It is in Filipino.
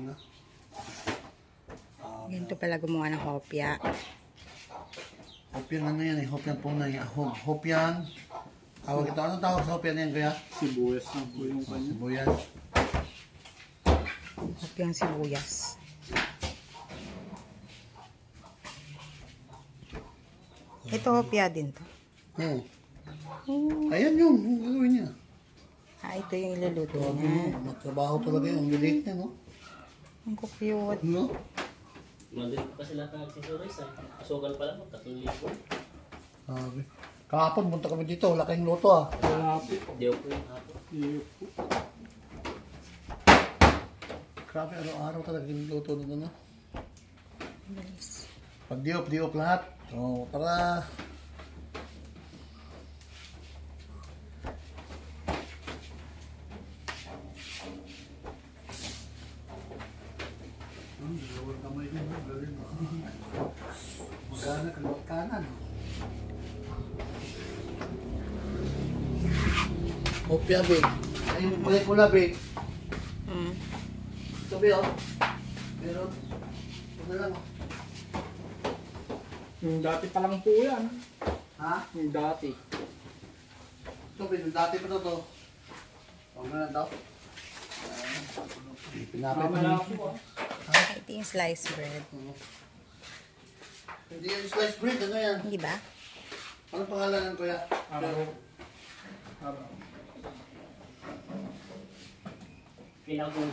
na. Ganito pala gumawa ng hopya. Hopyan ano yan eh, hopyan po na yan. Hopyan. Tawag ito, anong tawag sa hopyan yan kaya? Sibuyas na po yung kanya. Sibuyas. Hopyang sibuyas. Ito hopya din to. Ayan yung gagawin niya. Ito yung iluluto niya. Magtrabaho talaga yung lilit niya, no? Ang cute. No? Mandun pa sila nagsisuris ay. Asugal pa lang, 3,000. Sabi. Kahapon, punta kami dito. Wala kayong luto ah. Wala po. Diyo po yung hapon. Iyo po. Grabe, araw-araw talaga yung luto na no? Bilis. Pag diop lahat. So, tara. Magana, kalawat kanan. Hopya, Big. Ayun, kulay pula, Big. Ito, Big, oh. Pero, ito lang, oh. Yung dati pa lang po yan. Ha? Yung dati. Ito, Big, yung dati pa to. Huwag na lang daw. Pinapay Tama pa lang niyo. po ah. Ito yung sliced bread. Hindi yan sliced bread, ano yan? Hindi ba? Anong pangalan ng kuya? Araw. Pinagong